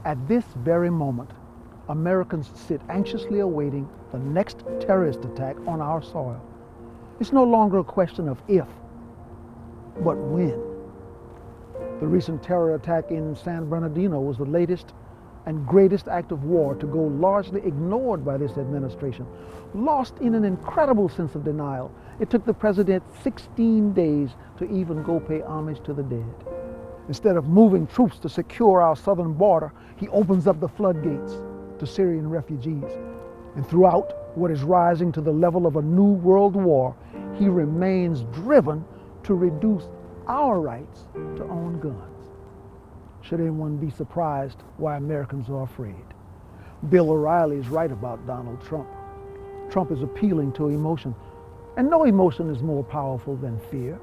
At this very moment, Americans sit anxiously awaiting the next terrorist attack on our soil. It's no longer a question of if, but when. The recent terror attack in San Bernardino was the latest and greatest act of war to go largely ignored by this administration, lost in an incredible sense of denial. It took the president 16 days to even go pay homage to the dead. Instead of moving troops to secure our southern border, he opens up the floodgates to Syrian refugees. And throughout what is rising to the level of a new world war, he remains driven to reduce our rights to own guns. Should anyone be surprised why Americans are afraid? Bill O'Reilly is right about Donald Trump. Trump is appealing to emotion, and no emotion is more powerful than fear.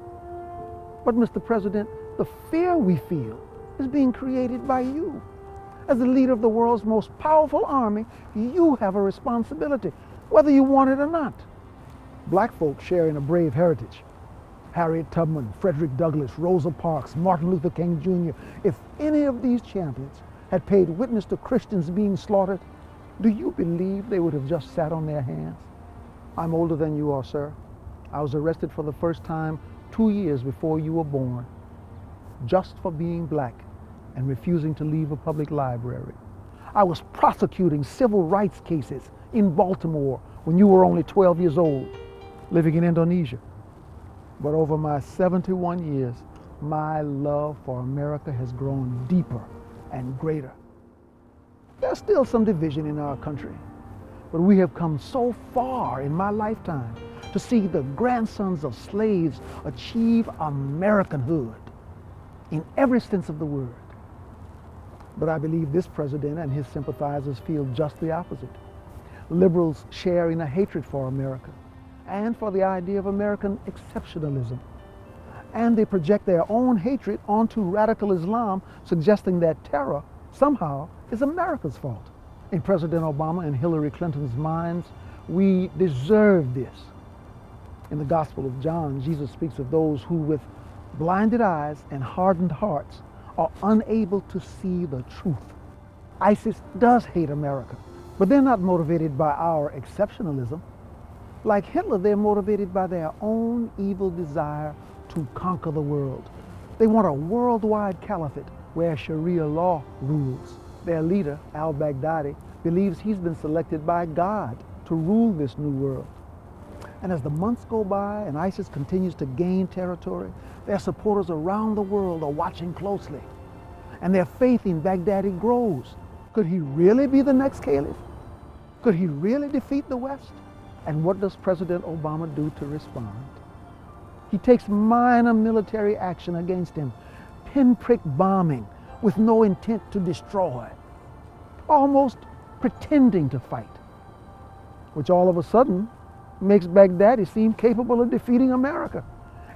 But Mr. President, the fear we feel is being created by you. As the leader of the world's most powerful army, you have a responsibility, whether you want it or not. Black folks share in a brave heritage. Harriet Tubman, Frederick Douglass, Rosa Parks, Martin Luther King Jr. If any of these champions had paid witness to Christians being slaughtered, do you believe they would have just sat on their hands? I'm older than you are, sir. I was arrested for the first time 2 years before you were born, just for being black and refusing to leave a public library. I was prosecuting civil rights cases in Baltimore when you were only 12 years old, living in Indonesia. But over my 71 years, my love for America has grown deeper and greater. There's still some division in our country, but we have come so far in my lifetime to see the grandsons of slaves achieve Americanhood in every sense of the word. But I believe this president and his sympathizers feel just the opposite. Liberals share in a hatred for America and for the idea of American exceptionalism. And they project their own hatred onto radical Islam, suggesting that terror somehow is America's fault. In President Obama and Hillary Clinton's minds, we deserve this. In the Gospel of John, Jesus speaks of those who with blinded eyes and hardened hearts are unable to see the truth. ISIS does hate America, but they're not motivated by our exceptionalism. Like Hitler, they're motivated by their own evil desire to conquer the world. They want a worldwide caliphate where Sharia law rules. Their leader, al-Baghdadi, believes he's been selected by God to rule this new world. And as the months go by and ISIS continues to gain territory, their supporters around the world are watching closely. And their faith in Baghdadi grows. Could he really be the next caliph? Could he really defeat the West? And what does President Obama do to respond? He takes minor military action against him, pinprick bombing with no intent to destroy, almost pretending to fight, which all of a sudden makes Baghdadi seem capable of defeating America.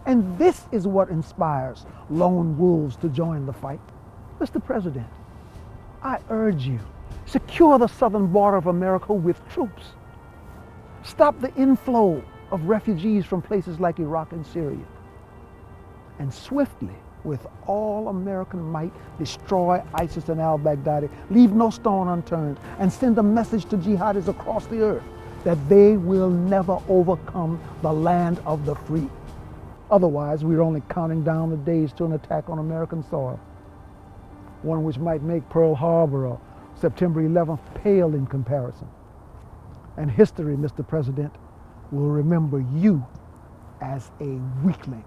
And this is what inspires lone wolves to join the fight. Mr. President, I urge you, secure the southern border of America with troops. Stop the inflow of refugees from places like Iraq and Syria. And swiftly, with all American might, destroy ISIS and al-Baghdadi. Leave no stone unturned and send a message to jihadis across the earth that they will never overcome the land of the free. Otherwise, we're only counting down the days to an attack on American soil, one which might make Pearl Harbor or September 11th pale in comparison. And history, Mr. President, will remember you as a weakling.